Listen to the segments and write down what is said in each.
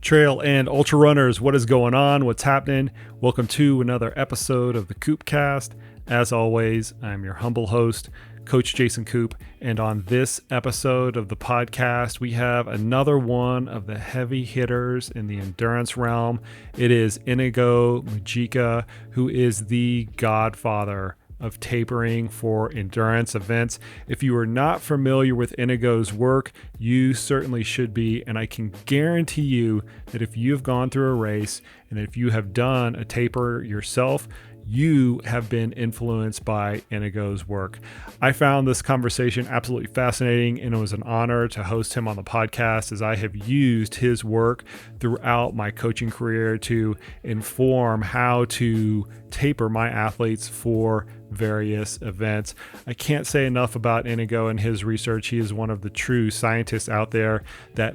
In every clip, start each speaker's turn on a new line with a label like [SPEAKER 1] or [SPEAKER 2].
[SPEAKER 1] Trail and ultra runners, what is going on? What's happening? Welcome to another episode of the Koopcast. As always, I'm your humble host, Coach Jason Koop, and on this episode of the podcast, we have another one of the heavy hitters in the endurance realm. It is Iñigo Mujika, who is the godfather of tapering for endurance events. If you are not familiar with Iñigo's work, you certainly should be, and I can guarantee you that if you've gone through a race and if you have done a taper yourself, you have been influenced by Iñigo's work. I found this conversation absolutely fascinating, and it was an honor to host him on the podcast, as I have used his work throughout my coaching career to inform how to taper my athletes for various events. I can't say enough about Iñigo and his research. He is one of the true scientists out there that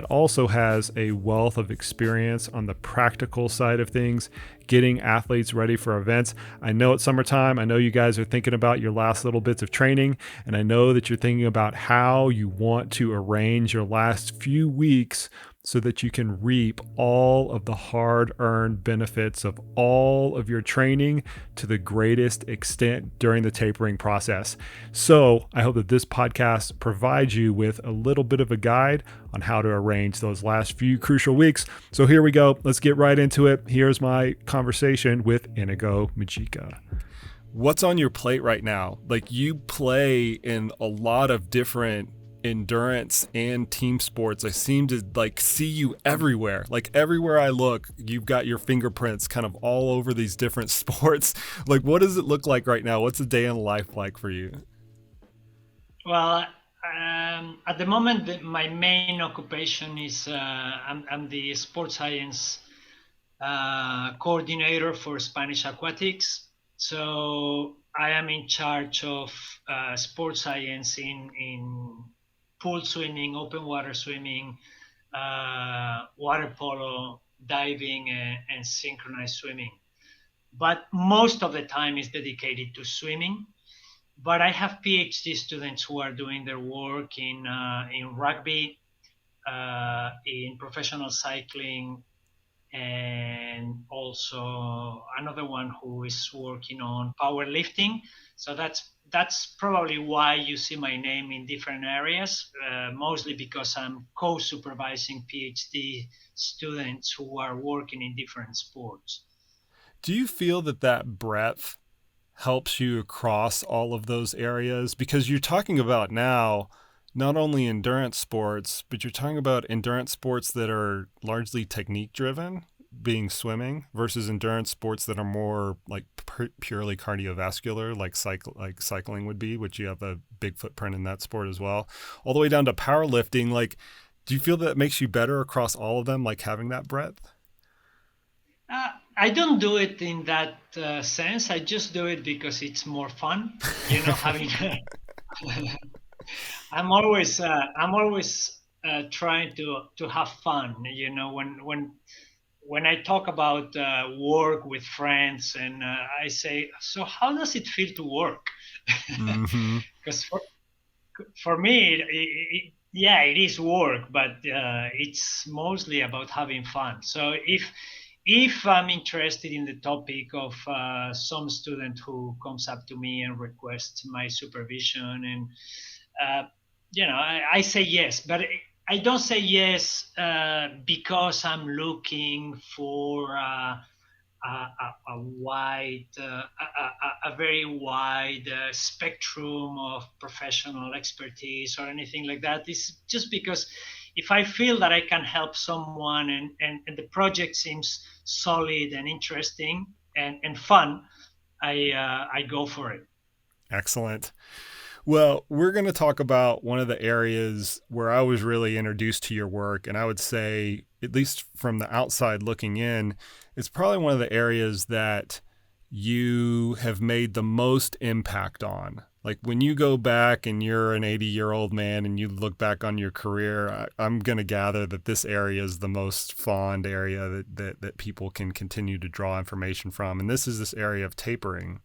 [SPEAKER 1] also has a wealth of experience on the practical side of things, getting athletes ready for events. I know it's summertime. I know you guys are thinking about your last little bits of training, and I know that you're thinking about how you want to arrange your last few weeks so that you can reap all of the hard-earned benefits of all of your training to the greatest extent during the tapering process. So I hope that this podcast provides you with a little bit of a guide on how to arrange those last few crucial weeks. So here we go. Let's get right into it. Here's my conversation with Iñigo Mujika. What's on your plate right now? Like, you play in a lot of different endurance and team sports. I seem to see you everywhere. Like, everywhere I look, you've got your fingerprints kind of all over these different sports. Like, what does it look like right now? What's a day in life like for you?
[SPEAKER 2] Well, at the moment, my main occupation is I'm the sports science coordinator for Spanish Aquatics. So I am in charge of sports science in pool swimming, open water swimming, water polo, diving, and synchronized swimming. But most of the time is dedicated to swimming. But I have PhD students who are doing their work in rugby, in professional cycling, and also another one who is working on powerlifting. So that's probably why you see my name in different areas, mostly because I'm co-supervising PhD students who are working in different sports.
[SPEAKER 1] Do you feel that breadth helps you across all of those areas? Because you're talking about now not only endurance sports, but you're talking about endurance sports that are largely technique driven, being swimming, versus endurance sports that are more like purely cardiovascular, like cycling would be, which you have a big footprint in that sport as well, all the way down to powerlifting. Like, do you feel that makes you better across all of them, like having that breadth?
[SPEAKER 2] I don't do it in that sense. I just do it because it's more fun, having. I'm always trying to have fun. When I talk about work with friends, and I say, so how does it feel to work? Because for me, it is work, but it's mostly about having fun. So if I'm interested in the topic of some student who comes up to me and requests my supervision, and I say yes, but I don't say yes because I'm looking for a very wide spectrum of professional expertise or anything like that. It's just because if I feel that I can help someone and the project seems solid and interesting and fun, I go for it.
[SPEAKER 1] Excellent. Well, we're going to talk about one of the areas where I was really introduced to your work. And I would say, at least from the outside looking in, it's probably one of the areas that you have made the most impact on. Like, when you go back and you're an 80-year-old man and you look back on your career, I'm going to gather that this area is the most fond area that people can continue to draw information from. And this is this area of tapering.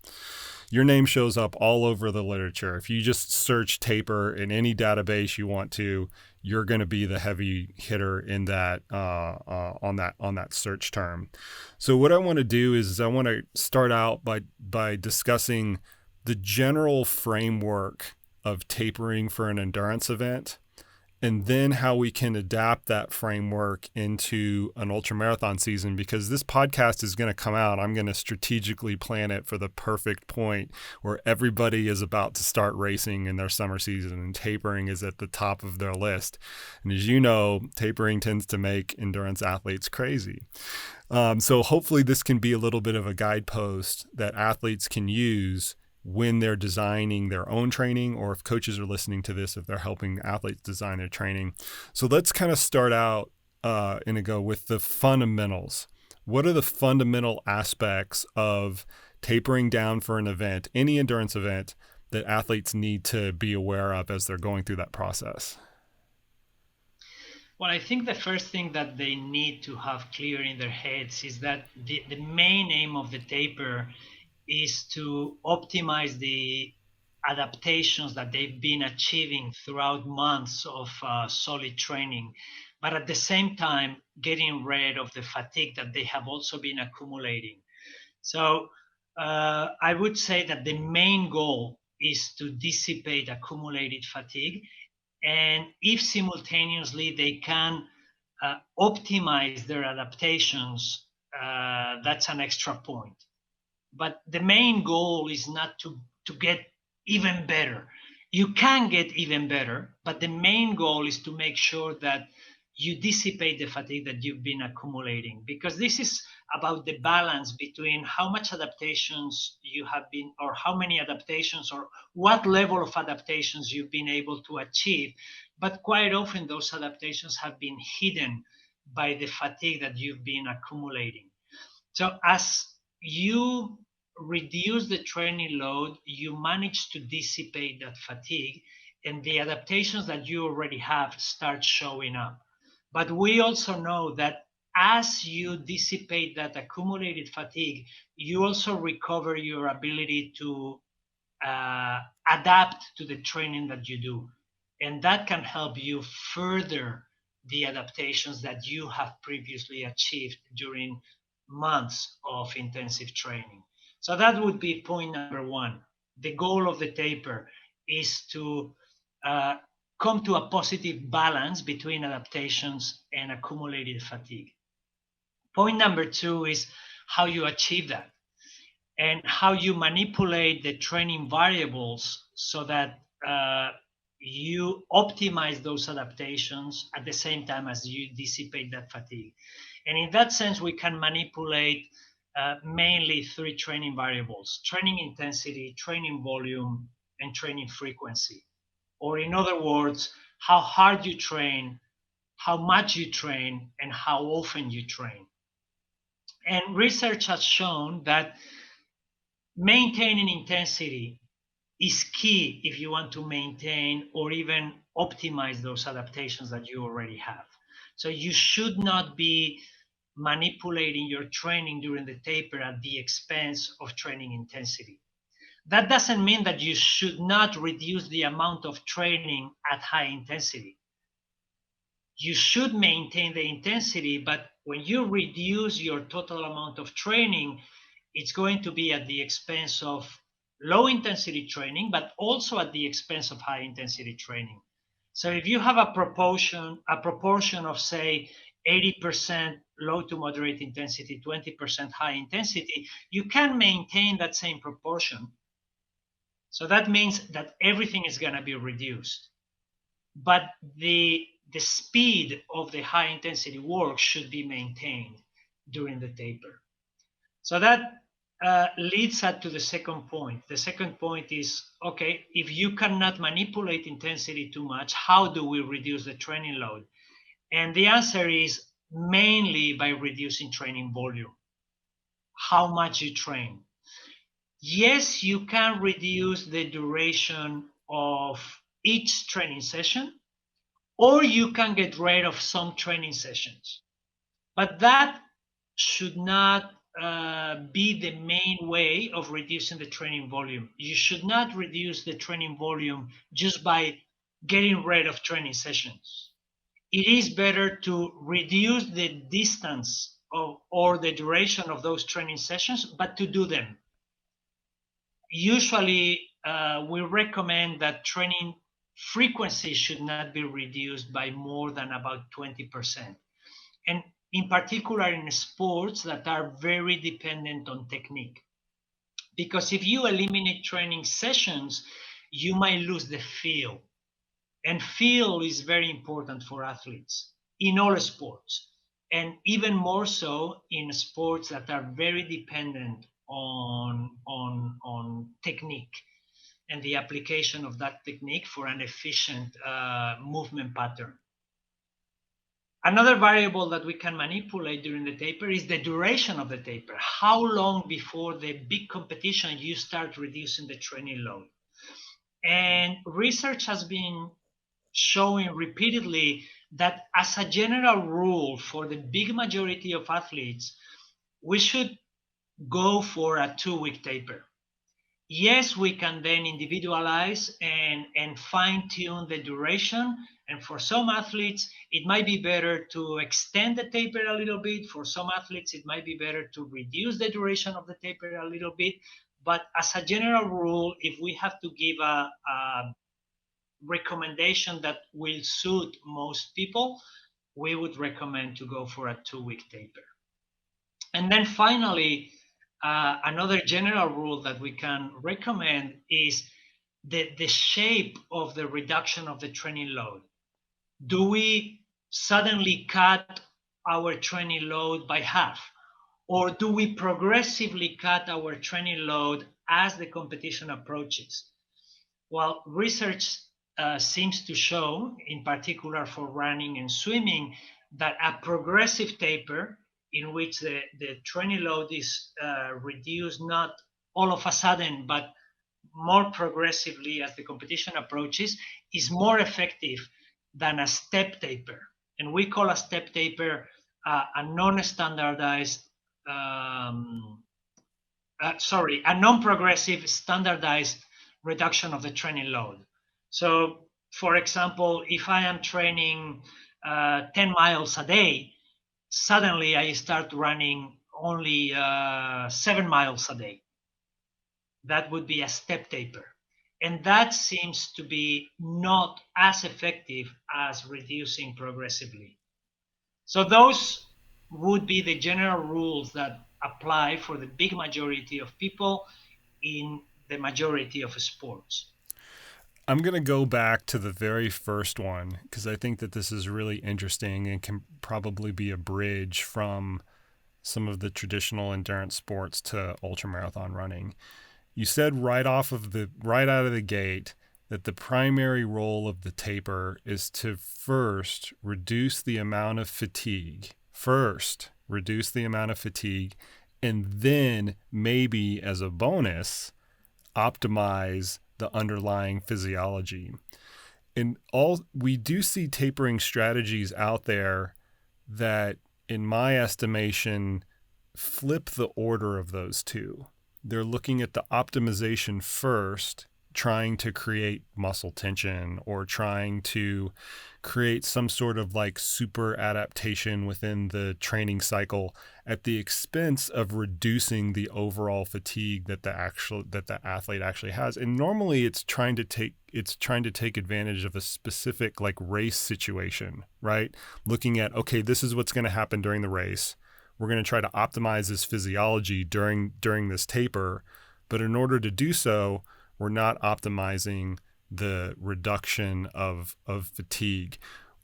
[SPEAKER 1] your name shows up all over the literature. If you just search taper in any database you want to, you're going to be the heavy hitter in that on that search term. So what I want to do is I want to start out by discussing the general framework of tapering for an endurance event, and then how we can adapt that framework into an ultramarathon season. Because this podcast is going to come out, I'm going to strategically plan it for the perfect point where everybody is about to start racing in their summer season, and tapering is at the top of their list. And as you know, tapering tends to make endurance athletes crazy. So hopefully this can be a little bit of a guidepost that athletes can use when they're designing their own training, or if coaches are listening to this, if they're helping athletes design their training. So let's kind of start out Iñigo, with the fundamentals. What are the fundamental aspects of tapering down for an event, any endurance event, that athletes need to be aware of as they're going through that process?
[SPEAKER 2] Well, I think the first thing that they need to have clear in their heads is that the main aim of the taper is to optimize the adaptations that they've been achieving throughout months of solid training, but at the same time getting rid of the fatigue that they have also been accumulating. So I would say that the main goal is to dissipate accumulated fatigue, and if simultaneously they can optimize their adaptations, that's an extra point. But the main goal is not to get even better. You can get even better, but the main goal is to make sure that you dissipate the fatigue that you've been accumulating, because this is about the balance between how much adaptations you have been, or how many adaptations, or what level of adaptations you've been able to achieve. But quite often those adaptations have been hidden by the fatigue that you've been accumulating. So as you reduce the training load, you manage to dissipate that fatigue, and the adaptations that you already have start showing up. But we also know that as you dissipate that accumulated fatigue, you also recover your ability to adapt to the training that you do. And that can help you further the adaptations that you have previously achieved during months of intensive training. So that would be point number one. The goal of the taper is to uh, come to a positive balance between adaptations and accumulated fatigue. Point number two is how you achieve that, and how you manipulate the training variables so that you optimize those adaptations at the same time as you dissipate that fatigue. And in that sense, we can manipulate mainly three training variables: training intensity, training volume, and training frequency. Or in other words, how hard you train, how much you train, and how often you train. And research has shown that maintaining intensity is key if you want to maintain or even optimize those adaptations that you already have. So you should not be manipulating your training during the taper at the expense of training intensity. That doesn't mean that you should not reduce the amount of training at high intensity. You should maintain the intensity, but when you reduce your total amount of training, it's going to be at the expense of low intensity training, but also at the expense of high intensity training. So if you have a proportion of, say, 80% low to moderate intensity, 20% high intensity, you can maintain that same proportion. So that means that everything is going to be reduced, but the speed of the high intensity work should be maintained during the taper. So that leads us to the second point. The second point is, okay, if you cannot manipulate intensity too much, how do we reduce the training load? And the answer is mainly by reducing training volume, how much you train. Yes, you can reduce the duration of each training session, or you can get rid of some training sessions. But that should not be the main way of reducing the training volume. You should not reduce the training volume just by getting rid of training sessions. It is better to reduce the distance or the duration of those training sessions, but to do them. Usually, we recommend that training frequency should not be reduced by more than about 20%. And in particular in sports that are very dependent on technique. Because if you eliminate training sessions, you might lose the feel. And feel is very important for athletes in all sports. And even more so in sports that are very dependent on technique and the application of that technique for an efficient movement pattern. Another variable that we can manipulate during the taper is the duration of the taper. How long before the big competition you start reducing the training load? And research has been showing repeatedly that as a general rule for the big majority of athletes, we should go for a 2-week taper. Yes, we can then individualize and fine tune the duration. And for some athletes, it might be better to extend the taper a little bit. For some athletes, it might be better to reduce the duration of the taper a little bit. But as a general rule, if we have to give a recommendation that will suit most people, we would recommend to go for a 2-week taper. And then finally, another general rule that we can recommend is the shape of the reduction of the training load. Do we suddenly cut our training load by half? Or do we progressively cut our training load as the competition approaches? Well, research seems to show, in particular for running and swimming, that a progressive taper in which the training load is reduced not all of a sudden, but more progressively as the competition approaches, is more effective than a step taper. And we call a step taper a non-standardized, a non-progressive standardized reduction of the training load. So, for example, if I am training 10 miles a day, suddenly I start running only 7 miles a day. That would be a step taper. And that seems to be not as effective as reducing progressively. So those would be the general rules that apply for the big majority of people in the majority of sports.
[SPEAKER 1] I'm going to go back to the very first one because I think that this is really interesting and can probably be a bridge from some of the traditional endurance sports to ultramarathon running. You said right out of the gate that the primary role of the taper is to first reduce the amount of fatigue. And then maybe as a bonus, optimize the underlying physiology. And we do see tapering strategies out there that, in my estimation, flip the order of those two. They're looking at the optimization first, trying to create muscle tension or trying to create some sort of like super adaptation within the training cycle at the expense of reducing the overall fatigue that the athlete actually has. And normally it's trying to take advantage of a specific like race situation, right? Looking at, okay, this is what's going to happen during the race. We're going to try to optimize this physiology during this taper, but in order to do so, we're not optimizing the reduction of fatigue.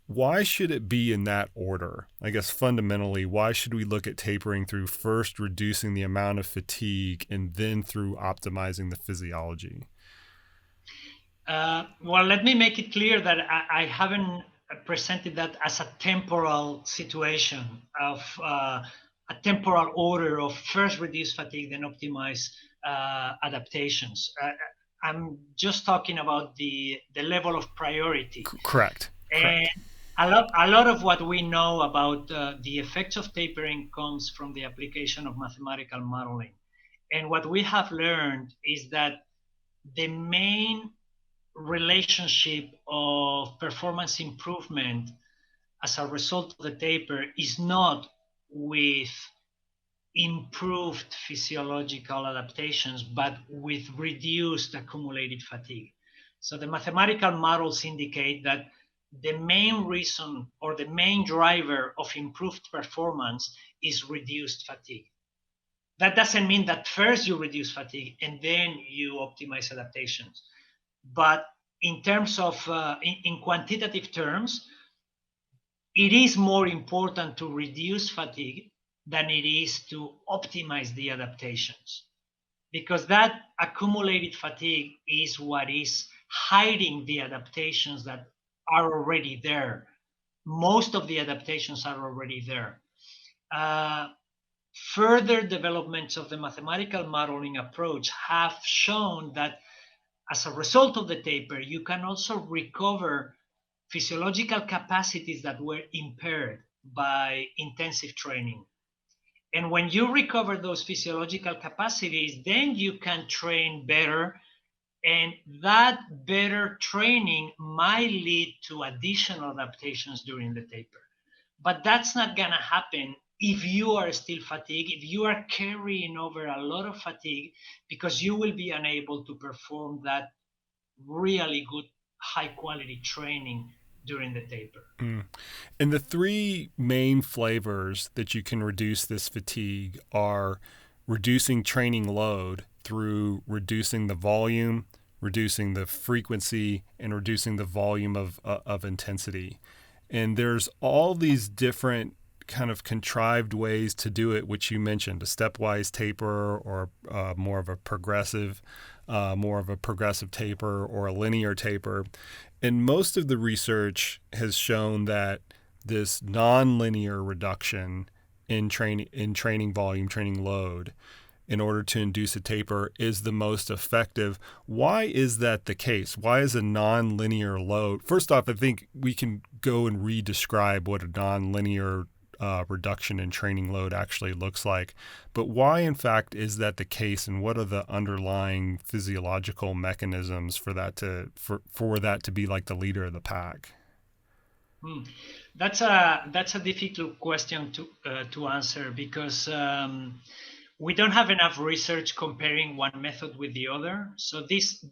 [SPEAKER 1] Why should it be in that order? I guess fundamentally, why should we look at tapering through first reducing the amount of fatigue and then through optimizing the physiology?
[SPEAKER 2] Well, let me make it clear that I haven't presented that as a temporal situation of a temporal order of first reduce fatigue, then optimize adaptations. I'm just talking about the level of priority.
[SPEAKER 1] Correct.
[SPEAKER 2] A lot of what we know about the effects of tapering comes from the application of mathematical modeling. And what we have learned is that the main relationship of performance improvement as a result of the taper is not with improved physiological adaptations, but with reduced accumulated fatigue. So the mathematical models indicate that the main reason or the main driver of improved performance is reduced fatigue. That doesn't mean that first you reduce fatigue and then you optimize adaptations. But in terms of, in quantitative terms, it is more important to reduce fatigue than it is to optimize the adaptations, because that accumulated fatigue is what is hiding the adaptations that are already there. Most of the adaptations are already there. Uh, Further developments of the mathematical modeling approach have shown that as a result of the taper, you can also recover physiological capacities that were impaired by intensive training. And when you recover those physiological capacities, then you can train better. And that better training might lead to additional adaptations during the taper. But that's not going to happen if you are still fatigued, if you are carrying over a lot of fatigue, because you will be unable to perform that really good, high quality training during the taper.
[SPEAKER 1] And the three main flavors that you can reduce this fatigue are reducing training load through reducing the volume, reducing the frequency, and reducing the volume of intensity. And there's all these different kind of contrived ways to do it, which you mentioned, a stepwise taper or more of a progressive taper or a linear taper. And most of the research has shown that this nonlinear reduction in training volume, training load, in order to induce a taper is the most effective. Why is that the case? Why is a nonlinear load? First off, I think we can go and re-describe what a nonlinear reduction in training load actually looks like. But why, in fact, is that the case, and what are the underlying physiological mechanisms for that to be like the leader of the pack?
[SPEAKER 2] That's a difficult question to answer, because we don't have enough research comparing one method with the other. So this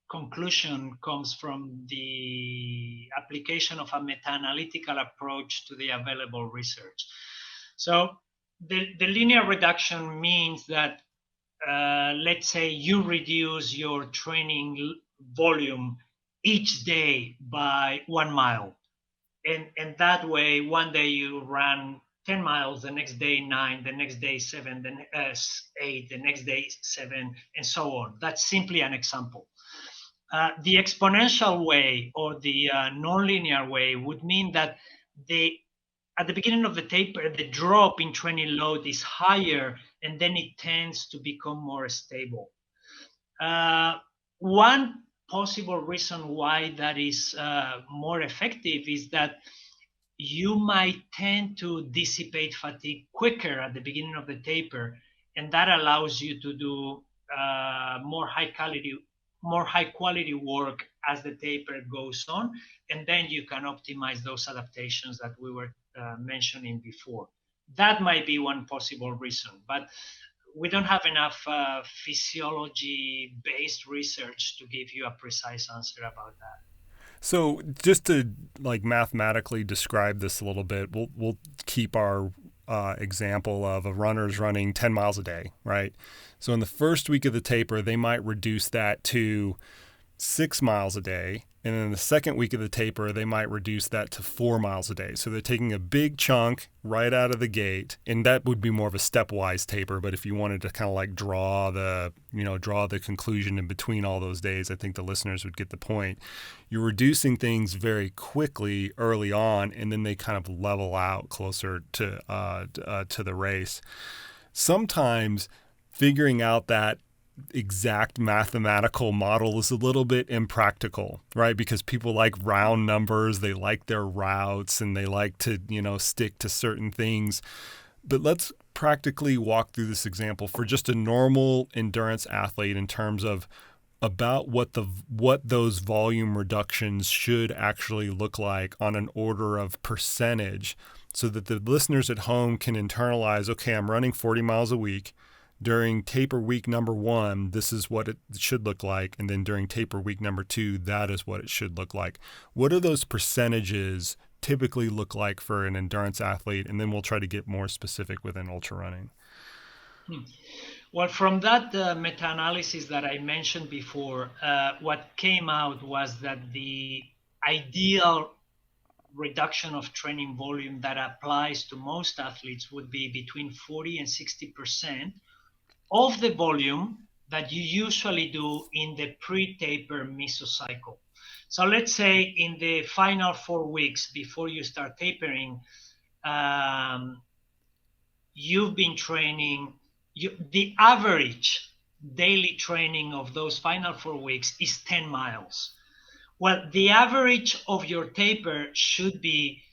[SPEAKER 2] conclusion comes from the application of a meta-analytical approach to the available research. So the linear reduction means that let's say you reduce your training volume each day by 1 mile. And that way, one day you run 10 miles, the next day 9, the next day 7, then 8, the next day 7, and so on. That's simply an example. The exponential way, or the nonlinear way, would mean that at the beginning of the taper, the drop in training load is higher, and then it tends to become more stable. One possible reason why that is more effective is that you might tend to dissipate fatigue quicker at the beginning of the taper, and that allows you to do more high quality work as the taper goes on, and then you can optimize those adaptations that we were mentioning before. That might be one possible reason, but we don't have enough physiology-based research to give you a precise answer about that.
[SPEAKER 1] So just to like mathematically describe this a little bit, we'll keep our example of a runner's running 10 miles a day, right? So in the first week of the taper, they might reduce that to 6 miles a day. And in the second week of the taper, they might reduce that to 4 miles a day. So they're taking a big chunk right out of the gate, and that would be more of a stepwise taper. But if you wanted to kind of like draw the conclusion in between all those days, I think the listeners would get the point. You're reducing things very quickly early on, and then they kind of level out closer to the race. Sometimes figuring out that exact mathematical model is a little bit impractical, right? Because people like round numbers, they like their routes, and they like to, stick to certain things. But let's practically walk through this example for just a normal endurance athlete in terms of about what those volume reductions should actually look like on an order of percentage, so that the listeners at home can internalize, okay, I'm running 40 miles a week. During taper week number 1, this is what it should look like. And then during taper week number 2, that is what it should look like. What do those percentages typically look like for an endurance athlete? And then we'll try to get more specific within ultra running.
[SPEAKER 2] Well, from that meta-analysis that I mentioned before, what came out was that the ideal reduction of training volume that applies to most athletes would be between 40 and 60% of the volume that you usually do in the pre-taper mesocycle. So let's say in the final 4 weeks before you start tapering, you've been training, the average daily training of those final 4 weeks is 10 miles. Well, the average of your taper should be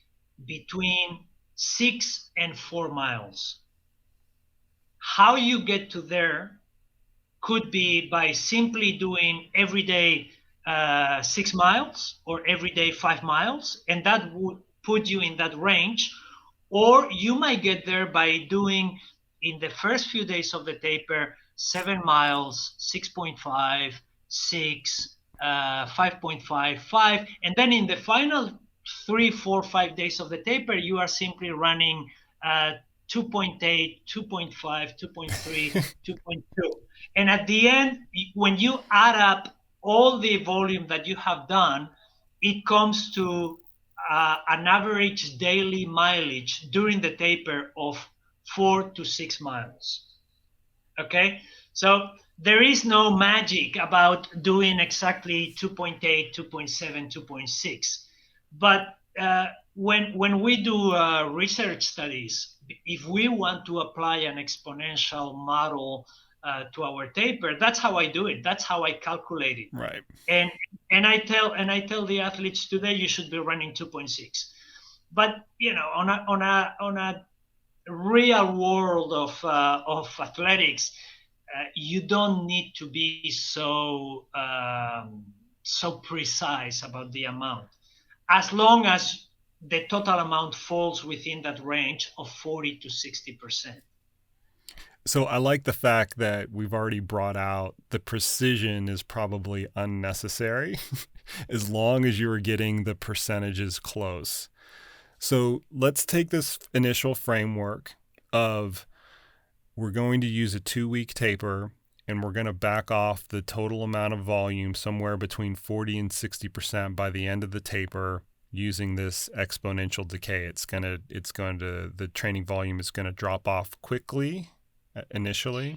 [SPEAKER 2] between 6 and 4 miles. How you get to there could be by simply doing every day 6 miles or every day 5 miles, and that would put you in that range. Or you might get there by doing, in the first few days of the taper, 7 miles, 6.5, 6, 5.5, 5. And then in the final 3, 4, 5 days of the taper, you are simply running 2.8, 2.5, 2.3, 2.2. And at the end, when you add up all the volume that you have done, it comes to an average daily mileage during the taper of 4 to 6 miles. Okay, so there is no magic about doing exactly 2.8, 2.7, 2.6. But when we do research studies, if we want to apply an exponential model to our taper, that's how I do it. That's how I calculate it.
[SPEAKER 1] Right.
[SPEAKER 2] And I tell the athletes today you should be running 2.6. But on a real world of athletics, you don't need to be so precise about the amount, as long as the total amount falls within that range of 40 to 60%.
[SPEAKER 1] So I like the fact that we've already brought out the precision is probably unnecessary as long as you're getting the percentages close. So let's take this initial framework of we're going to use a 2-week taper, and we're going to back off the total amount of volume somewhere between 40 and 60% by the end of the taper using this exponential decay. The training volume is going to drop off quickly initially.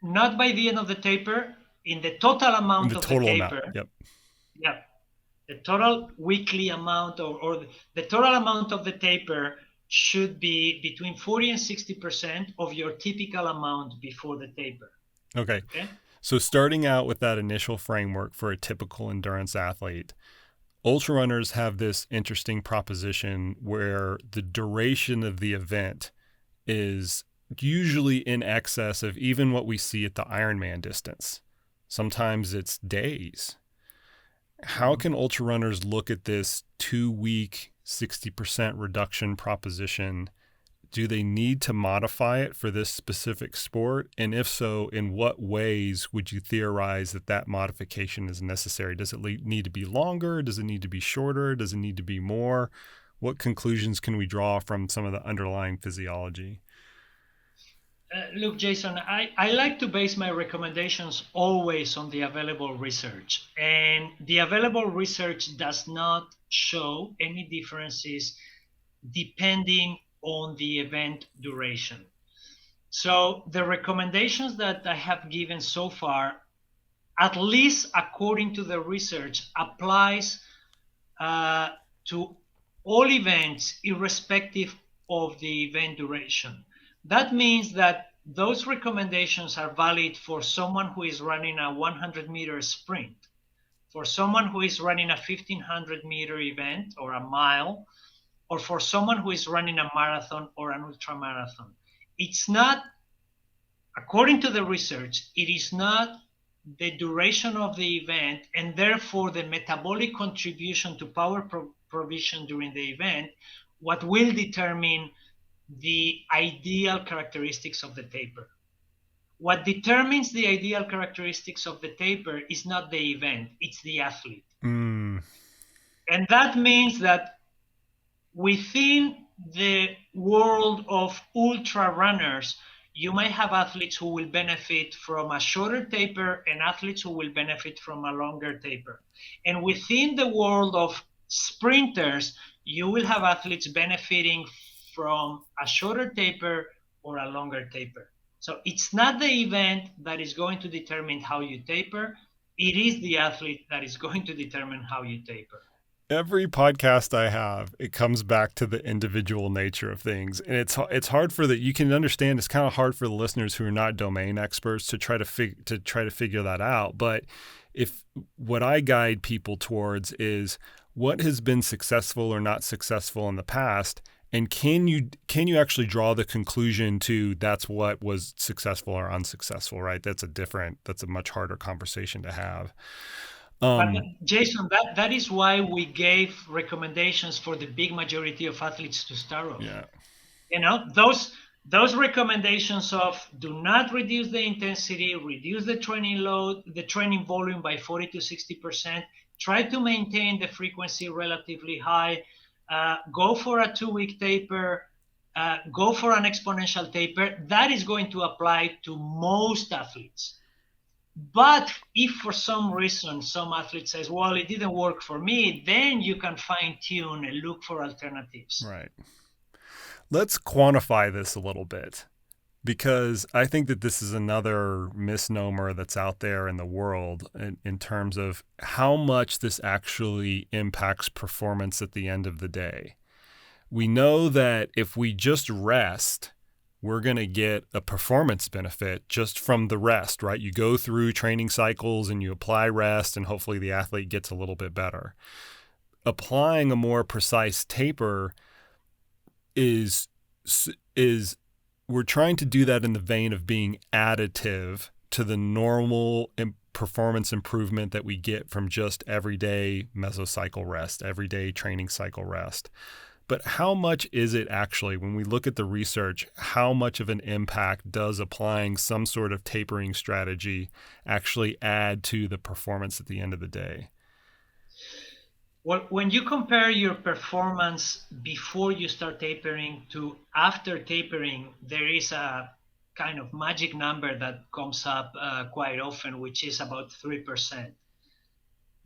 [SPEAKER 2] Not by the end of the taper, in the total amount of the taper.
[SPEAKER 1] Amount. Yep.
[SPEAKER 2] Yeah. The total weekly amount or the total amount of the taper should be between 40 and 60% of your typical amount before the taper.
[SPEAKER 1] Okay. So starting out with that initial framework for a typical endurance athlete, ultra runners have this interesting proposition where the duration of the event is usually in excess of even what we see at the Ironman distance. Sometimes it's days. How can ultra runners look at this 2-week 60% reduction proposition? Do they need to modify it for this specific sport? And if so, in what ways would you theorize that modification is necessary? Does it need to be longer? Does it need to be shorter? Does it need to be more? What conclusions can we draw from some of the underlying physiology?
[SPEAKER 2] Look, Jason, I like to base my recommendations always on the available research. And the available research does not show any differences depending on the event duration. So the recommendations that I have given so far, at least according to the research, applies to all events irrespective of the event duration. That means that those recommendations are valid for someone who is running a 100-meter sprint, for someone who is running a 1,500-meter event or a mile, or for someone who is running a marathon or an ultramarathon. It's not, according to the research, it is not the duration of the event and therefore the metabolic contribution to power provision during the event what will determine the ideal characteristics of the taper. What determines the ideal characteristics of the taper is not the event, it's the athlete. And that means that within the world of ultra runners, you might have athletes who will benefit from a shorter taper and athletes who will benefit from a longer taper. And within the world of sprinters, you will have athletes benefiting from a shorter taper or a longer taper. So it's not the event that is going to determine how you taper. It is the athlete that is going to determine how you taper.
[SPEAKER 1] Every podcast I have, it comes back to the individual nature of things. And it's hard for you can understand, it's kind of hard for the listeners who are not domain experts to try to figure that out. But if what I guide people towards is what has been successful or not successful in the past, and can you actually draw the conclusion to that's what was successful or unsuccessful, right? That's a much harder conversation to have.
[SPEAKER 2] But Jason, that is why we gave recommendations for the big majority of athletes to start off.
[SPEAKER 1] Yeah.
[SPEAKER 2] You know, those recommendations of do not reduce the intensity, reduce the training load, the training volume by 40 to 60%, try to maintain the frequency relatively high, go for a 2-week taper, go for an exponential taper. That is going to apply to most athletes. But if for some reason some athlete says, well, it didn't work for me, then you can fine tune and look for alternatives.
[SPEAKER 1] Right. Let's quantify this a little bit, because I think that this is another misnomer that's out there in the world in terms of how much this actually impacts performance at the end of the day. We know that if we just rest, we're going to get a performance benefit just from the rest, right? You go through training cycles and you apply rest, and hopefully the athlete gets a little bit better. Applying a more precise taper is we're trying to do that in the vein of being additive to the normal performance improvement that we get from just everyday mesocycle rest, everyday training cycle rest. But how much is it actually, when we look at the research, how much of an impact does applying some sort of tapering strategy actually add to the performance at the end of the day?
[SPEAKER 2] Well, when you compare your performance before you start tapering to after tapering, there is a kind of magic number that comes up quite often, which is about 3%.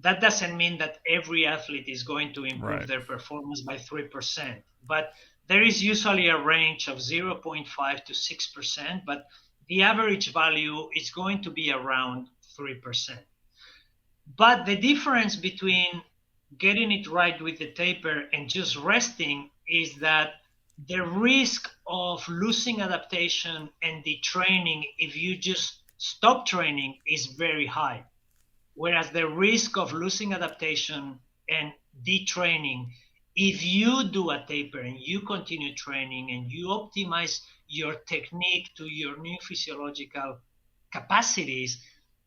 [SPEAKER 2] That doesn't mean that every athlete is going to improve their performance by 3%, but there is usually a range of 0.5 to 6%, but the average value is going to be around 3%. But the difference between getting it right with the taper and just resting is that the risk of losing adaptation and detraining if you just stop training is very high. Whereas the risk of losing adaptation and detraining, if you do a taper and you continue training and you optimize your technique to your new physiological capacities,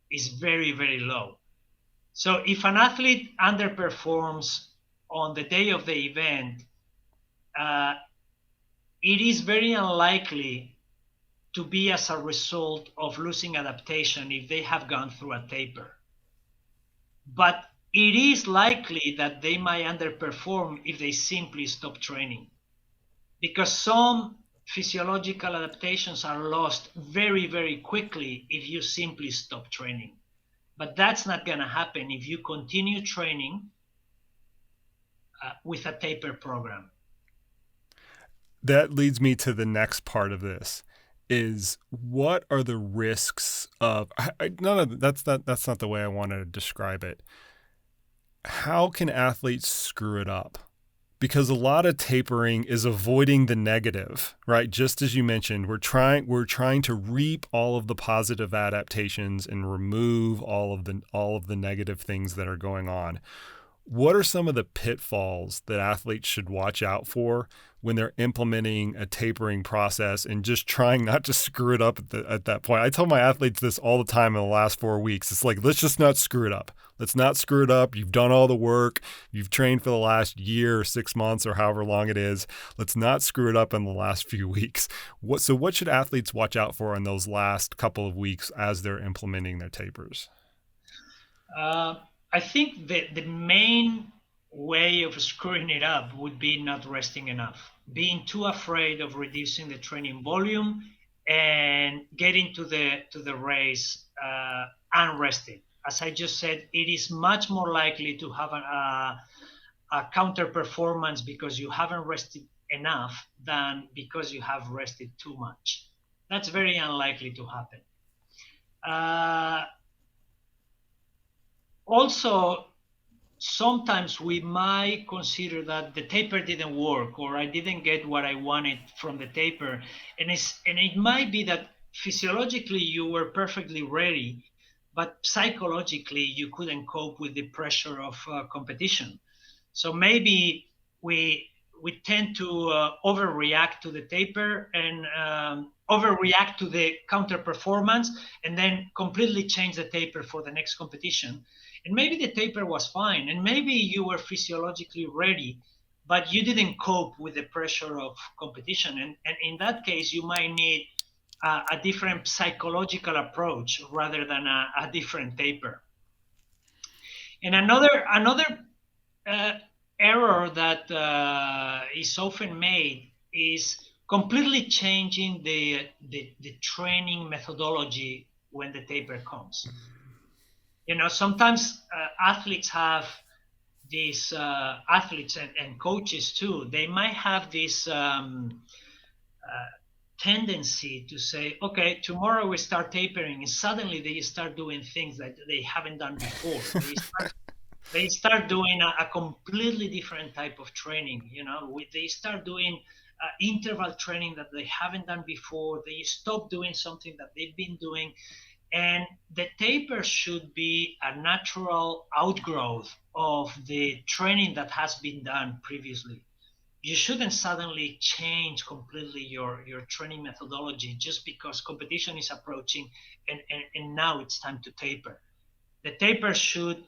[SPEAKER 2] is very, very low. So if an athlete underperforms on the day of the event, it is very unlikely to be as a result of losing adaptation if they have gone through a taper. But it is likely that they might underperform if they simply stop training, because some physiological adaptations are lost very, very quickly if you simply stop training. But that's not going to happen if you continue training with a taper program.
[SPEAKER 1] That leads me to the next part of this. Is what are the risks of that's not the way I want to describe it. How can athletes screw it up? because a lot of tapering is avoiding the negative, right? Just as you mentioned, we're trying to reap all of the positive adaptations and remove all of the negative things that are going on. What are some of the pitfalls that athletes should watch out for when they're implementing a tapering process and just trying not to screw it up at that point? I tell my athletes this all the time in the last 4 weeks. It's like, let's just not screw it up. Let's not screw it up. You've done all the work. You've trained for the last year or 6 months or however long it is. Let's not screw it up in the last few weeks. So what should athletes watch out for in those last couple of weeks as they're implementing their tapers?
[SPEAKER 2] I think that the main way of screwing it up would be not resting enough, being too afraid of reducing the training volume and getting to the race unrested. As I just said, it is much more likely to have a counter performance because you haven't rested enough than because you have rested too much. That's very unlikely to happen. Also, sometimes we might consider that the taper didn't work or I didn't get what I wanted from the taper. And it might be that physiologically you were perfectly ready, but psychologically you couldn't cope with the pressure of competition. So maybe we tend to overreact to the taper and overreact to the counter performance and then completely change the taper for the next competition. And maybe the taper was fine, and maybe you were physiologically ready, but you didn't cope with the pressure of competition. And in that case, you might need a different psychological approach rather than a different taper. And another error that is often made is completely changing the training methodology when the taper comes. Sometimes athletes have these athletes and coaches too. They might have this tendency to say, okay, tomorrow we start tapering, and suddenly they start doing things that they haven't done before. They start doing a completely different type of training. They start doing interval training that they haven't done before. They stop doing something that they've been doing. And the taper should be a natural outgrowth of the training that has been done previously. You shouldn't suddenly change completely your training methodology just because competition is approaching and now it's time to taper. The taper should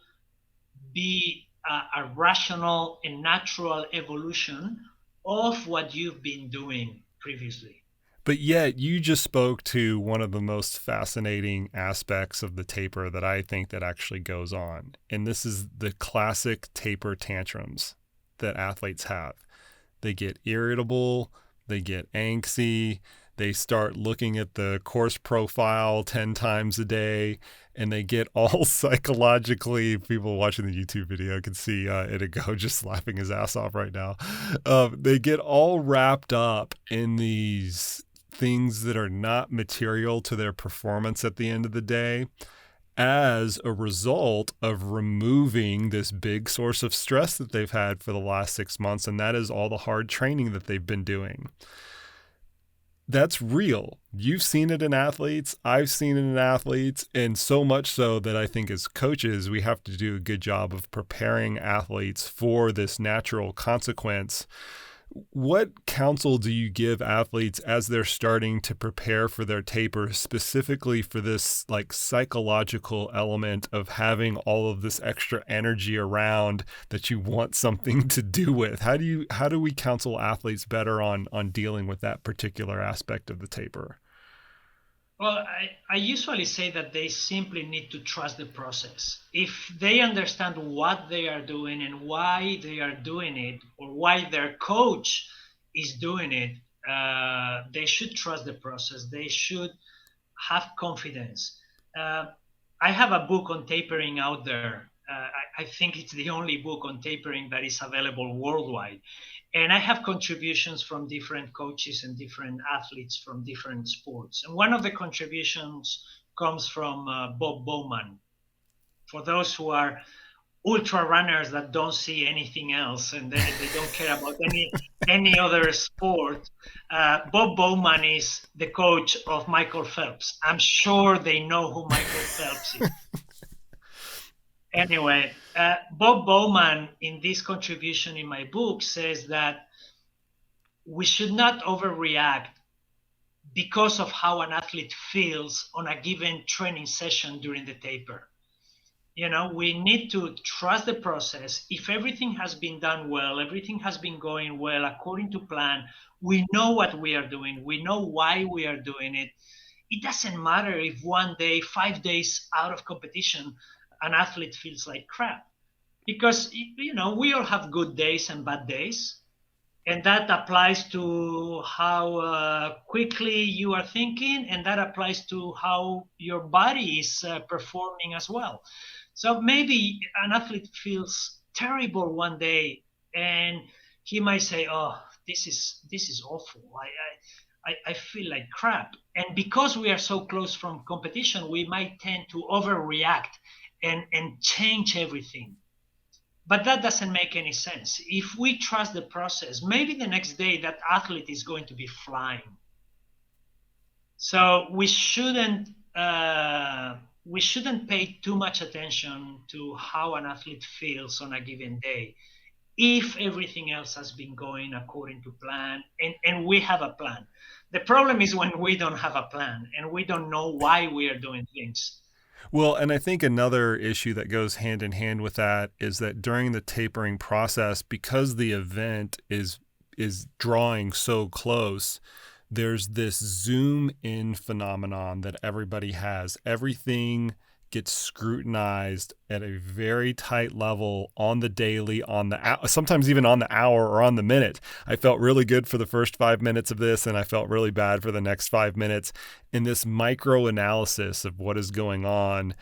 [SPEAKER 2] be a rational and natural evolution of what you've been doing previously.
[SPEAKER 1] But yet you just spoke to one of the most fascinating aspects of the taper that I think that actually goes on. And this is the classic taper tantrums that athletes have. They get irritable, they get angsty, they start looking at the course profile 10 times a day, and they get all psychologically, people watching the YouTube video can see Iñigo just laughing his ass off right now. They get all wrapped up in these things that are not material to their performance at the end of the day as a result of removing this big source of stress that they've had for the last 6 months, and that is all the hard training that they've been doing. That's real. You've seen it in athletes. I've seen it in athletes, and so much so that I think as coaches, we have to do a good job of preparing athletes for this natural consequence. What counsel do you give athletes as they're starting to prepare for their taper, specifically for this like psychological element of having all of this extra energy around that you want something to do with? How do we counsel athletes better on dealing with that particular aspect of the taper?
[SPEAKER 2] Well, I usually say that they simply need to trust the process. If they understand what they are doing and why they are doing it, or why their coach is doing it, they should trust the process. They should have confidence. I have a book on tapering out there. I think it's the only book on tapering that is available worldwide. And I have contributions from different coaches and different athletes from different sports. And one of the contributions comes from Bob Bowman. For those who are ultra runners that don't see anything else and they don't care about any other sport. Bob Bowman is the coach of Michael Phelps. I'm sure they know who Michael Phelps is. Anyway, Bob Bowman in this contribution in my book says that we should not overreact because of how an athlete feels on a given training session during the taper. We need to trust the process. If everything has been done well, everything has been going well according to plan, we know what we are doing, we know why we are doing it. It doesn't matter if one day, 5 days out of competition, an athlete feels like crap, because we all have good days and bad days, and that applies to how quickly you are thinking, and that applies to how your body is performing as well. So maybe an athlete feels terrible one day, and he might say, "Oh, this is awful. I feel like crap." And because we are so close from competition, we might tend to overreact and change everything. But that doesn't make any sense. If we trust the process, maybe the next day that athlete is going to be flying. So we shouldn't pay too much attention to how an athlete feels on a given day if everything else has been going according to plan and we have a plan. The problem is when we don't have a plan and we don't know why we are doing things.
[SPEAKER 1] Well, and I think another issue that goes hand in hand with that is that during the tapering process, because the event is drawing so close, there's this zoom in phenomenon that everybody has. Everything gets scrutinized at a very tight level on the daily, on the sometimes even on the hour or on the minute. I felt really good for the first 5 minutes of this, and I felt really bad for the next 5 minutes. In this micro analysis of what is going on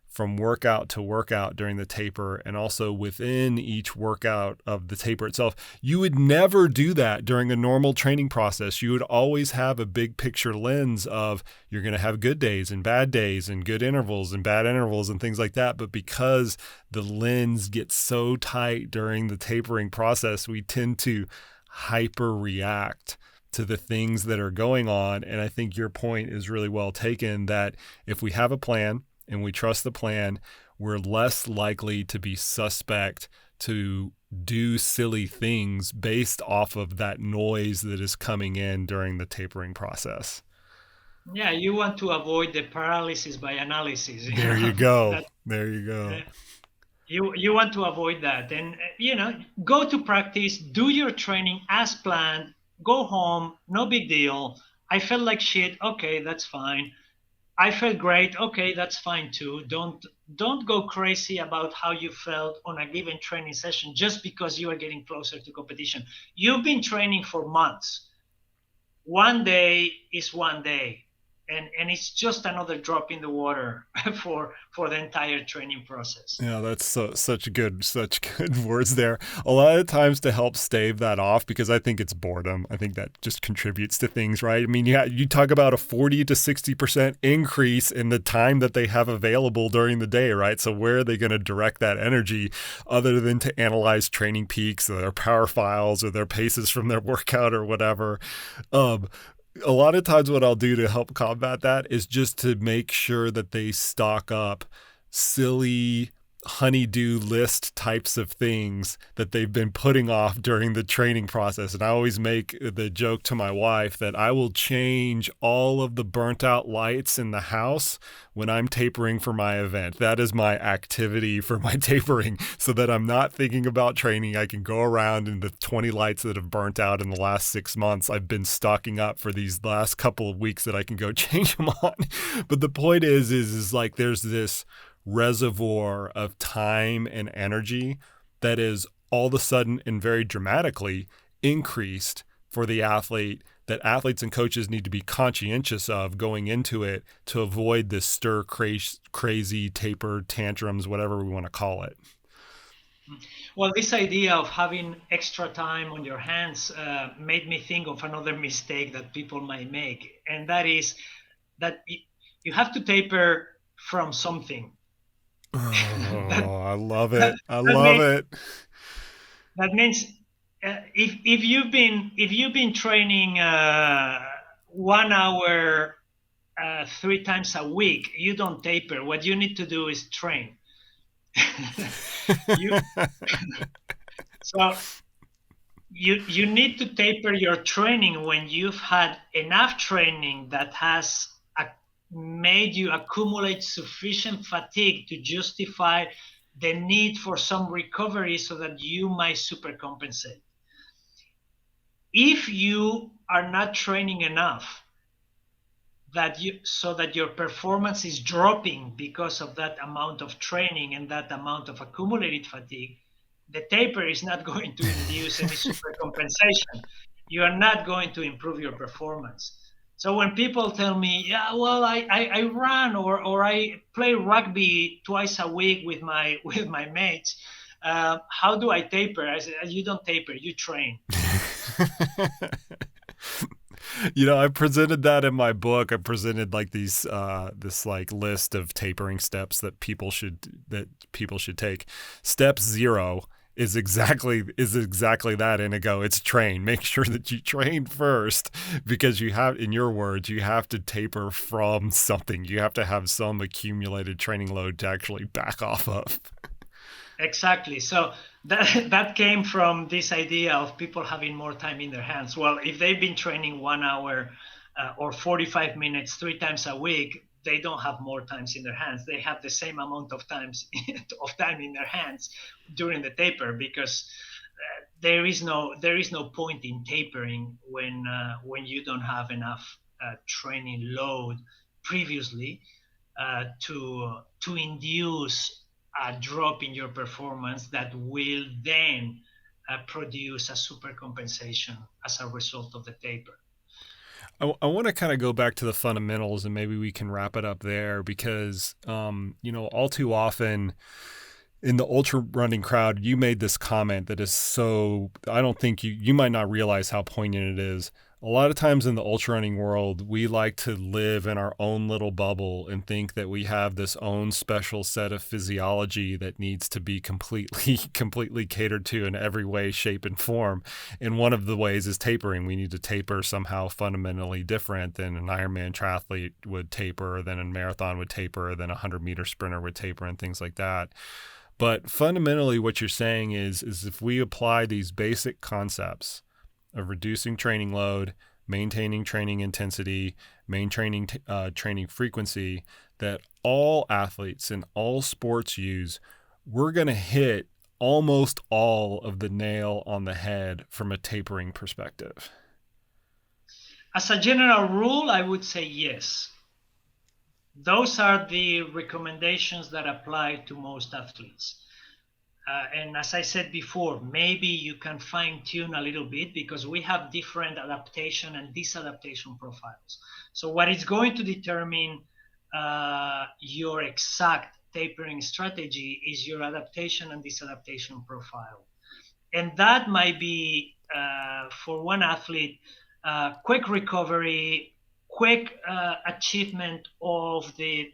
[SPEAKER 1] from workout to workout during the taper, and also within each workout of the taper itself. You would never do that during a normal training process. You would always have a big picture lens of you're going to have good days and bad days and good intervals and bad intervals and things like that. But because the lens gets so tight during the tapering process, we tend to hyper react to the things that are going on. And I think your point is really well taken, that if we have a plan and we trust the plan, we're less likely to be suspect to do silly things based off of that noise that is coming in during the tapering process.
[SPEAKER 2] Yeah, you want to avoid the paralysis by analysis.
[SPEAKER 1] There you go. There you go.
[SPEAKER 2] You want to avoid that, and go to practice, do your training as planned, go home, no big deal. I felt like shit. Okay, that's fine. I felt great. Okay, that's fine too. Don't go crazy about how you felt on a given training session just because you are getting closer to competition. You've been training for months. One day is one day, and it's just another drop in the water for the entire training process.
[SPEAKER 1] Yeah, that's such good words there. A lot of times to help stave that off, because I think it's boredom. I think that just contributes to things, right? I mean, you talk about a 40 to 60% increase in the time that they have available during the day, right? So where are they going to direct that energy other than to analyze training peaks or their power files or their paces from their workout or whatever? A lot of times what I'll do to help combat that is just to make sure that they stock up silly honeydew list types of things that they've been putting off during the training process. And I always make the joke to my wife that I will change all of the burnt out lights in the house when I'm tapering for my event. That is my activity for my tapering, so that I'm not thinking about training. I can go around, and the 20 lights that have burnt out in the last 6 months, I've been stocking up for these last couple of weeks that I can go change them on. But the point is like there's this reservoir of time and energy that is all of a sudden and very dramatically increased for the athlete, that athletes and coaches need to be conscientious of going into it to avoid this stir crazy taper tantrums, whatever we want to call it.
[SPEAKER 2] Well, this idea of having extra time on your hands made me think of another mistake that people might make, and that is that you have to taper from something. that,
[SPEAKER 1] Oh, I love
[SPEAKER 2] that,
[SPEAKER 1] it. I
[SPEAKER 2] that,
[SPEAKER 1] love
[SPEAKER 2] mean,
[SPEAKER 1] it.
[SPEAKER 2] that means if you've been training 1 hour 3 times a week, you don't taper. What you need to do is train. you so you need to taper your training when you've had enough training that has made you accumulate sufficient fatigue to justify the need for some recovery so that you might supercompensate. If you are not training enough that your performance is dropping because of that amount of training and that amount of accumulated fatigue, the taper is not going to induce any supercompensation. You are not going to improve your performance. So when people tell me, yeah, well, I run or I play rugby twice a week with my mates, how do I taper? I said, you don't taper, you train.
[SPEAKER 1] I presented that in my book. I presented like this like list of tapering steps that people should take. Step 0 is exactly that, Inigo. It's train. Make sure that you train first, because you have, in your words, you have to taper from something. You have to have some accumulated training load to actually back off of.
[SPEAKER 2] Exactly. So that came from this idea of people having more time in their hands. Well, if they've been training 1 hour or 45 minutes 3 times a week, they don't have more times in their hands. They have the same amount of time in their hands during the taper, because there is no point in tapering when you don't have enough training load previously to induce a drop in your performance that will then produce a supercompensation as a result of the taper.
[SPEAKER 1] I want to kind of go back to the fundamentals, and maybe we can wrap it up there, because, all too often in the ultra running crowd, you made this comment that is so, I don't think you might not realize how poignant it is. A lot of times in the ultra running world, we like to live in our own little bubble and think that we have this own special set of physiology that needs to be completely catered to in every way, shape, and form. And one of the ways is tapering. We need to taper somehow fundamentally different than an Ironman triathlete would taper, than a marathon would taper, than a 100-meter sprinter would taper, and things like that. But fundamentally, what you're saying is if we apply these basic concepts of reducing training load, maintaining training intensity, maintaining training frequency, that all athletes in all sports use, we're going to hit almost all of the nail on the head from a tapering perspective.
[SPEAKER 2] As a general rule, I would say yes. Those are the recommendations that apply to most athletes. And as I said before, maybe you can fine tune a little bit, because we have different adaptation and disadaptation profiles. So what is going to determine your exact tapering strategy is your adaptation and disadaptation profile. And that might be, for one athlete, quick recovery, quick achievement of the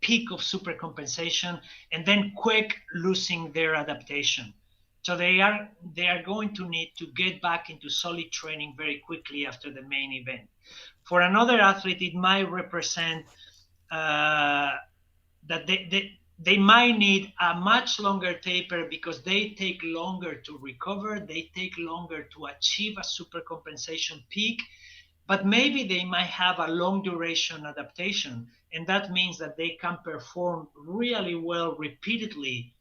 [SPEAKER 2] peak of supercompensation, and then quick losing their adaptation. So they are going to need to get back into solid training very quickly after the main event. For another athlete, it might represent that they might need a much longer taper, because they take longer to recover, they take longer to achieve a supercompensation peak, but maybe they might have a long duration adaptation. And that means that they can perform really well repeatedly,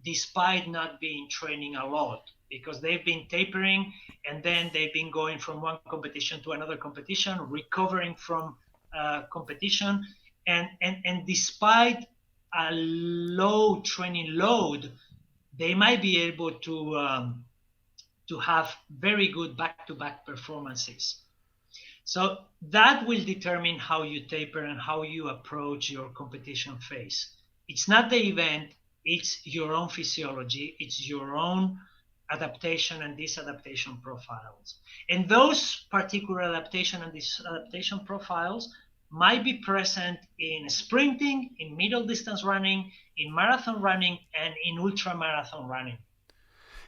[SPEAKER 2] despite not being training a lot, because they've been tapering and then they've been going from one competition to another competition, recovering from competition. And despite a low training load, they might be able to have very good back-to-back performances. So that will determine how you taper and how you approach your competition phase. It's not the event, it's your own physiology, it's your own adaptation and disadaptation profiles. And those particular adaptation and disadaptation profiles might be present in sprinting, in middle distance running, in marathon running, and in ultramarathon running.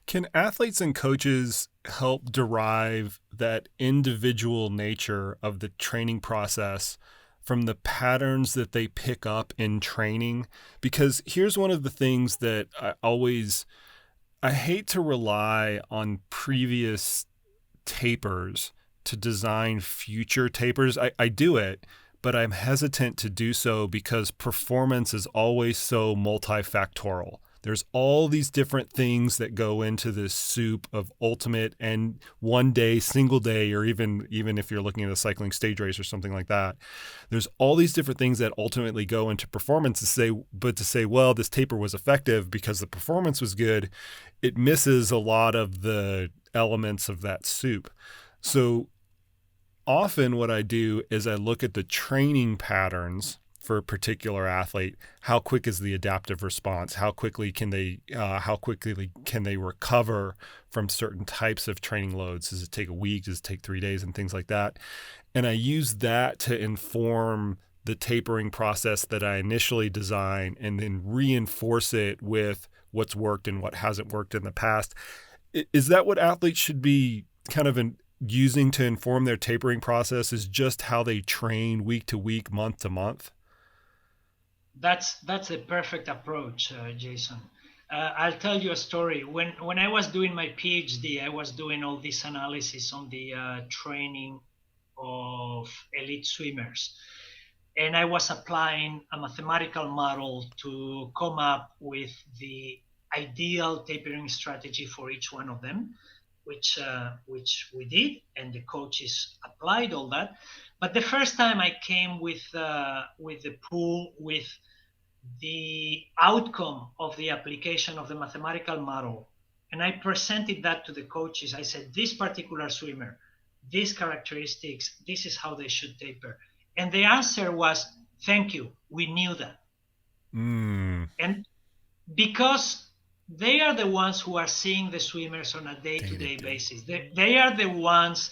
[SPEAKER 1] Can athletes and coaches help derive that individual nature of the training process from the patterns that they pick up in training? Because here's one of the things that I hate to rely on previous tapers to design future tapers. I do it, but I'm hesitant to do so because performance is always so multifactorial. There's all these different things that go into this soup of ultimate and one day, single day, or even if you're looking at a cycling stage race or something like that. There's all these different things that ultimately go into performance to say, well, this taper was effective because the performance was good, it misses a lot of the elements of that soup. So often what I do is I look at the training patterns for a particular athlete. How quick is the adaptive response? How quickly can they recover from certain types of training loads? Does it take a week? Does it take 3 days? And things like that. And I use that to inform the tapering process that I initially design, and then reinforce it with what's worked and what hasn't worked in the past. Is that what athletes should be kind of using to inform their tapering process, is just how they train week to week, month to month?
[SPEAKER 2] That's a perfect approach, Jason. I'll tell you a story. When I was doing my PhD, I was doing all this analysis on the training of elite swimmers. And I was applying a mathematical model to come up with the ideal tapering strategy for each one of them, which we did, and the coaches applied all that. But the first time I came with the pool with the outcome of the application of the mathematical model, and I presented that to the coaches. I said, this particular swimmer, these characteristics, this is how they should taper. And the answer was, thank you, we knew that. And because they are the ones who are seeing the swimmers on a day-to-day basis. They are the ones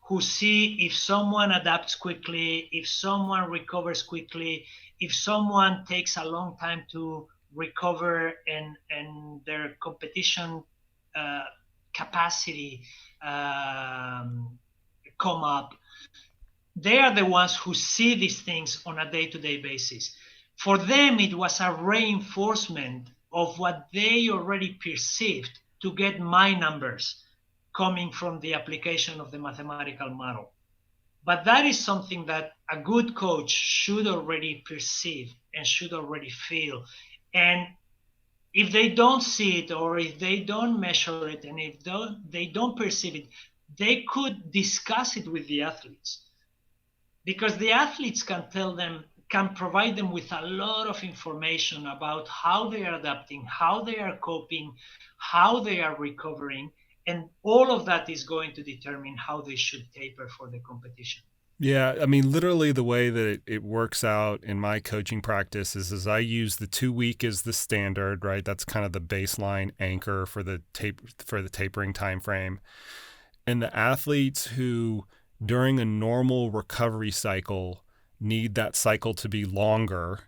[SPEAKER 2] who see if someone adapts quickly, if someone recovers quickly, if someone takes a long time to recover and their competition capacity come up. They are the ones who see these things on a day-to-day basis. For them, it was a reinforcement of what they already perceived to get my numbers coming from the application of the mathematical model. But that is something that a good coach should already perceive and should already feel. And if they don't see it, or if they don't measure it, and if they don't perceive it, they could discuss it with the athletes. Because the athletes can provide them with a lot of information about how they are adapting, how they are coping, how they are recovering, and all of that is going to determine how they should taper for the competition.
[SPEAKER 1] Yeah, I mean, literally the way that it works out in my coaching practice is I use the 2 week as the standard, right? That's kind of the baseline anchor for the tapering time frame. And the athletes who during a normal recovery cycle need that cycle to be longer,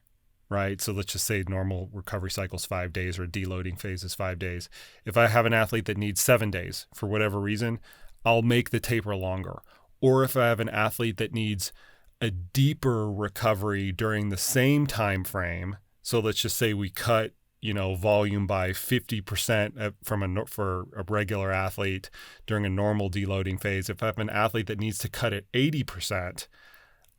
[SPEAKER 1] right? So let's just say normal recovery cycle is 5 days, or deloading phase is 5 days. If I have an athlete that needs 7 days for whatever reason, I'll make the taper longer. Or if I have an athlete that needs a deeper recovery during the same time frame, so let's just say we cut volume by 50% for a regular athlete during a normal deloading phase. If I have an athlete that needs to cut it 80%,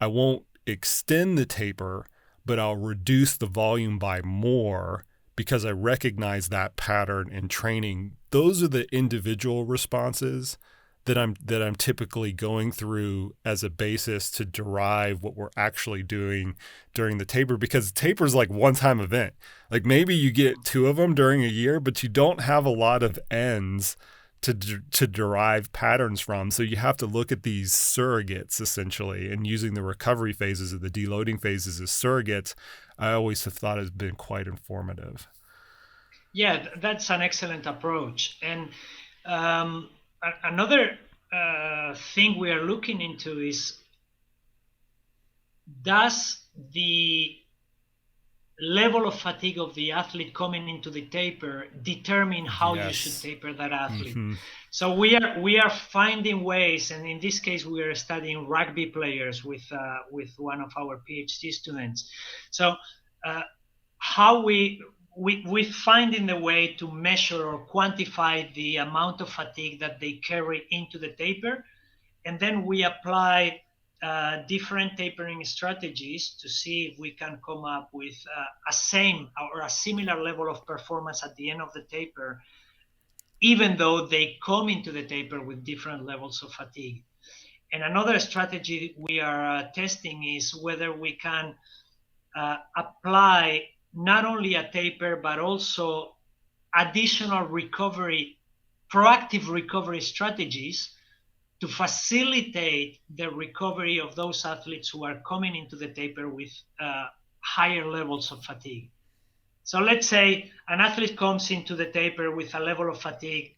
[SPEAKER 1] I won't extend the taper, but I'll reduce the volume by more because I recognize that pattern in training. Those are the individual responses that I'm typically going through as a basis to derive what we're actually doing during the taper, because taper is like one-time event. Like maybe you get 2 of them during a year, but you don't have a lot of ends to derive patterns from. So you have to look at these surrogates essentially, and using the recovery phases or the deloading phases as surrogates, I always have thought has been quite informative.
[SPEAKER 2] Yeah, that's an excellent approach. And another thing we are looking into is does the level of fatigue of the athlete coming into the taper determine how you should taper that athlete? Mm-hmm. So we are finding ways, and in this case we are studying rugby players with one of our PhD students. So how we finding the way to measure or quantify the amount of fatigue that they carry into the taper, and then we apply different tapering strategies to see if we can come up with a same or a similar level of performance at the end of the taper, even though they come into the taper with different levels of fatigue. And another strategy we are testing is whether we can apply not only a taper, but also additional proactive recovery strategies to facilitate the recovery of those athletes who are coming into the taper with higher levels of fatigue. So let's say an athlete comes into the taper with a level of fatigue,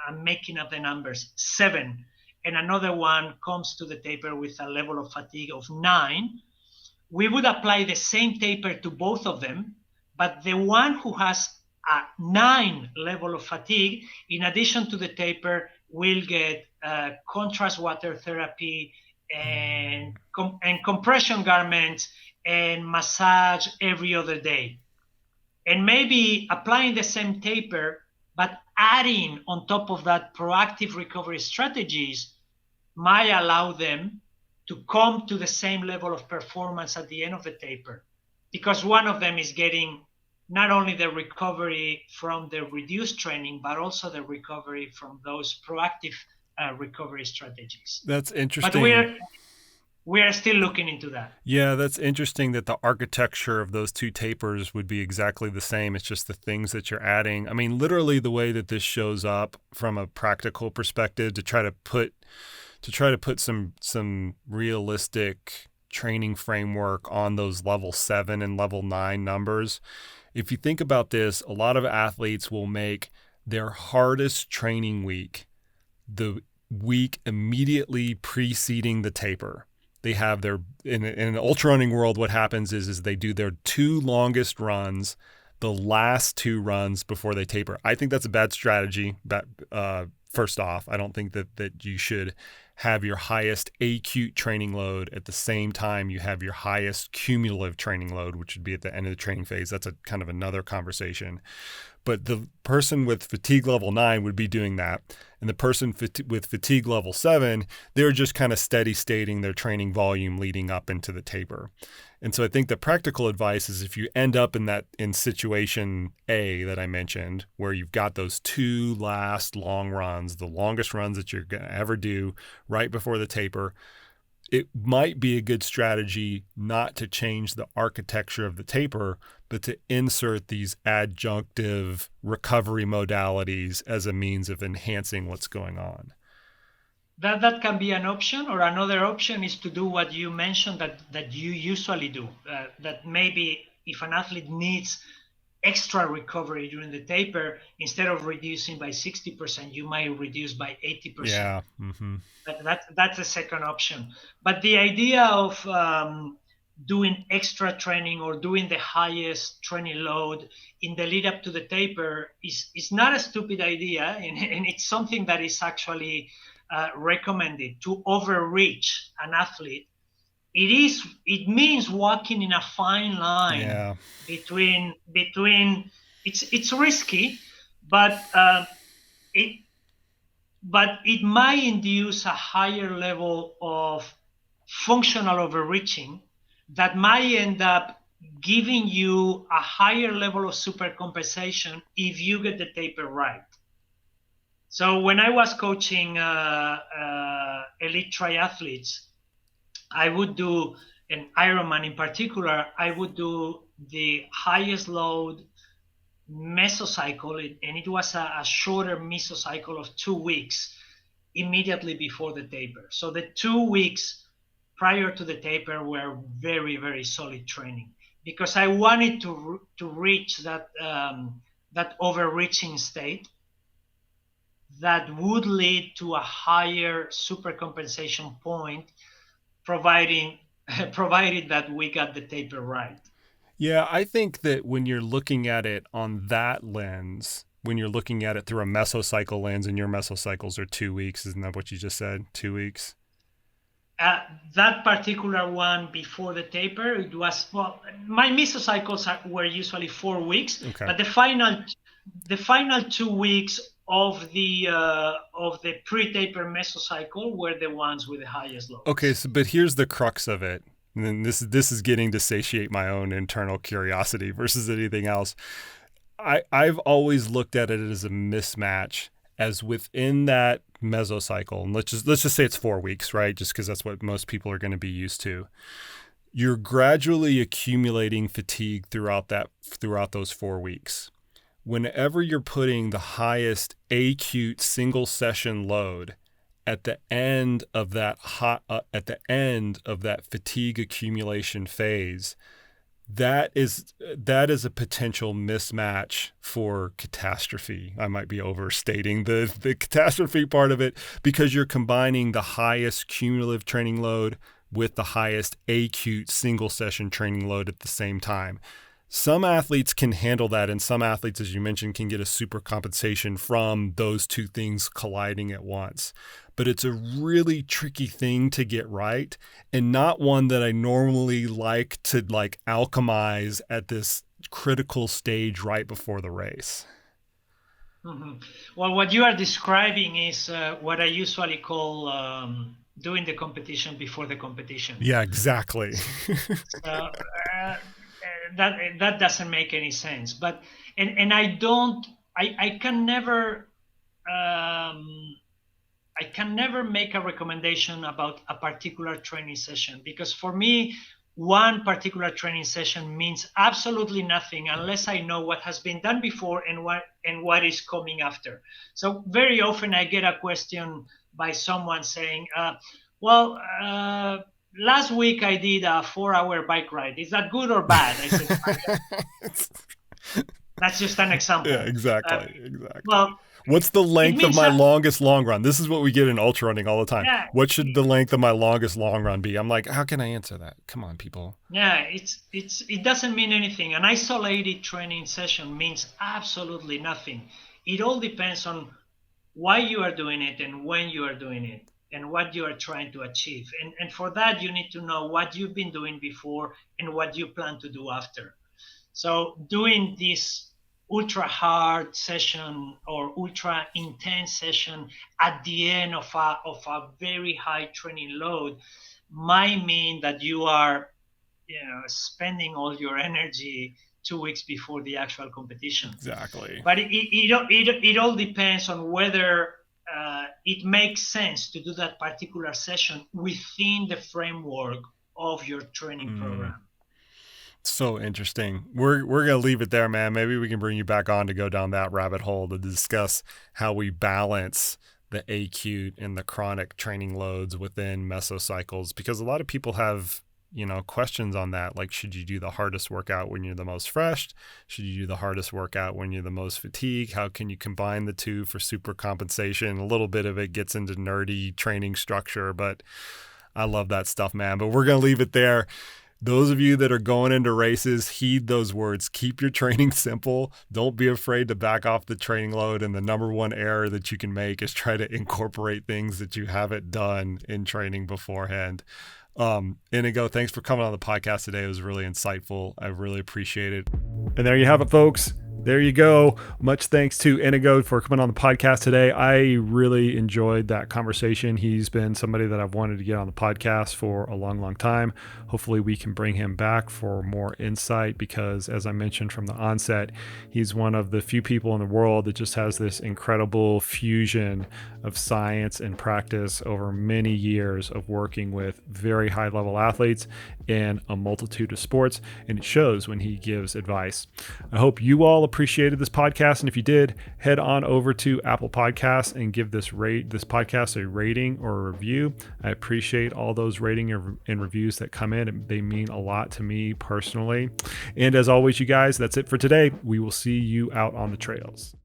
[SPEAKER 2] I'm making up the numbers, 7, and another one comes to the taper with a level of fatigue of 9. We would apply the same taper to both of them, but the one who has a 9 level of fatigue, in addition to the taper, will get contrast water therapy and compression garments and massage every other day. And maybe applying the same taper, but adding on top of that proactive recovery strategies might allow them to come to the same level of performance at the end of the taper, because one of them is getting not only the recovery from the reduced training, but also the recovery from those proactive recovery strategies.
[SPEAKER 1] That's interesting.
[SPEAKER 2] But we are still looking into that.
[SPEAKER 1] Yeah, that's interesting that the architecture of those two tapers would be exactly the same. It's just the things that you're adding. I mean, literally the way that this shows up from a practical perspective to try to put some realistic training framework on those level 7 and level 9 numbers. If you think about this, a lot of athletes will make their hardest training week the week immediately preceding the taper. They have their, in an ultra running world, what happens is they do their 2 longest runs, the last 2 runs before they taper. I think that's a bad strategy. First off, I don't think that you should have your highest acute training load at the same time you have your highest cumulative training load, which would be at the end of the training phase. That's a kind of another conversation. But the person with fatigue level 9 would be doing that. And the person with fatigue level 7, they're just kind of steady stating their training volume leading up into the taper. And so I think the practical advice is if you end up in situation A that I mentioned, where you've got those 2 last long runs, the longest runs that you're going to ever do right before the taper, it might be a good strategy not to change the architecture of the taper, but to insert these adjunctive recovery modalities as a means of enhancing what's going on.
[SPEAKER 2] That can be an option, or another option is to do what you mentioned that you usually do. That maybe if an athlete needs extra recovery during the taper, instead of reducing by 60%, you might reduce by 80%.
[SPEAKER 1] Yeah. Mm-hmm.
[SPEAKER 2] That's the second option. But the idea of doing extra training or doing the highest training load in the lead up to the taper is not a stupid idea, and it's something that is actually recommended to overreach an athlete. It means walking in a fine line between it's risky, but it might induce a higher level of functional overreaching that might end up giving you a higher level of supercompensation if you get the taper right. So when I was coaching elite triathletes, I would do an Ironman in particular. I would do the highest load mesocycle, and it was a shorter mesocycle of 2 weeks immediately before the taper. So the 2 weeks prior to the taper were very, very solid training, because I wanted to reach that overreaching state that would lead to a higher supercompensation point, providing provided that we got the taper right.
[SPEAKER 1] Yeah, I think that when you're looking at it on that lens, when you're looking at it through a mesocycle lens, and your mesocycles are 2 weeks, isn't that what you just said? 2 weeks?
[SPEAKER 2] That particular one before the taper, it was, well, my mesocycles were usually 4 weeks,
[SPEAKER 1] Okay.
[SPEAKER 2] but the final 2 weeks of the pre-taper mesocycle were the ones with the highest loads.
[SPEAKER 1] Okay, so but here's the crux of it. And then this is getting to satiate my own internal curiosity versus anything else. I've always looked at it as a mismatch, as within that mesocycle, and let's just say it's 4 weeks, right? Just because that's what most people are going to be used to. You're gradually accumulating fatigue throughout those 4 weeks. Whenever you're putting the highest acute single session load at the end of that fatigue accumulation phase, that is a potential mismatch for catastrophe. I might be overstating the catastrophe part of it, because you're combining the highest cumulative training load with the highest acute single session training load at the same time. Some athletes can handle that, and some athletes, as you mentioned, can get a super compensation from those two things colliding at once. But it's a really tricky thing to get right, and not one that I normally like to alchemize at this critical stage right before the race.
[SPEAKER 2] Mm-hmm. Well, what you are describing is what I usually call doing the competition before the competition.
[SPEAKER 1] Yeah, exactly.
[SPEAKER 2] So, that doesn't make any sense. But I can never make a recommendation about a particular training session, because for me, one particular training session means absolutely nothing unless I know what has been done before and what is coming after. So very often I get a question by someone saying, last week I did a 4-hour bike ride. Is that good or bad? I said, that's just an example.
[SPEAKER 1] Yeah, exactly.
[SPEAKER 2] Well,
[SPEAKER 1] what's the length of my longest long run? This is what we get in ultra running all the time. Yeah, what should the length of my longest long run be? I'm like, how can I answer that? Come on, people.
[SPEAKER 2] Yeah, it doesn't mean anything. An isolated training session means absolutely nothing. It all depends on why you are doing it and when you are doing it and what you are trying to achieve. And for that, you need to know what you've been doing before and what you plan to do after. So doing this ultra hard session or ultra intense session at the end of a very high training load might mean that you are spending all your energy 2 weeks before the actual competition.
[SPEAKER 1] Exactly.
[SPEAKER 2] But it all depends on whether it makes sense to do that particular session within the framework of your training program.
[SPEAKER 1] So interesting. We're going to leave it there, man. Maybe we can bring you back on to go down that rabbit hole to discuss how we balance the acute and the chronic training loads within mesocycles, because a lot of people have, questions on that. Like, should you do the hardest workout when you're the most fresh? Should you do the hardest workout when you're the most fatigued? How can you combine the two for super compensation? A little bit of it gets into nerdy training structure, but I love that stuff, man. But we're going to leave it there. Those of you that are going into races, heed those words. Keep your training simple. Don't be afraid to back off the training load. And the number one error that you can make is try to incorporate things that you haven't done in training beforehand. Iñigo, thanks for coming on the podcast today. It was really insightful. I really appreciate it. And there you have it, folks. There you go. Much thanks to Iñigo for coming on the podcast today. I really enjoyed that conversation. He's been somebody that I've wanted to get on the podcast for a long, long time. Hopefully we can bring him back for more insight, because as I mentioned from the onset, he's one of the few people in the world that just has this incredible fusion of science and practice over many years of working with very high level athletes in a multitude of sports, and it shows when he gives advice. I hope you all appreciated this podcast, and if you did, head on over to Apple Podcasts and give this podcast a rating or a review. I appreciate all those rating and reviews that come in. They mean a lot to me personally. And as always, you guys, that's it for today. We will see you out on the trails.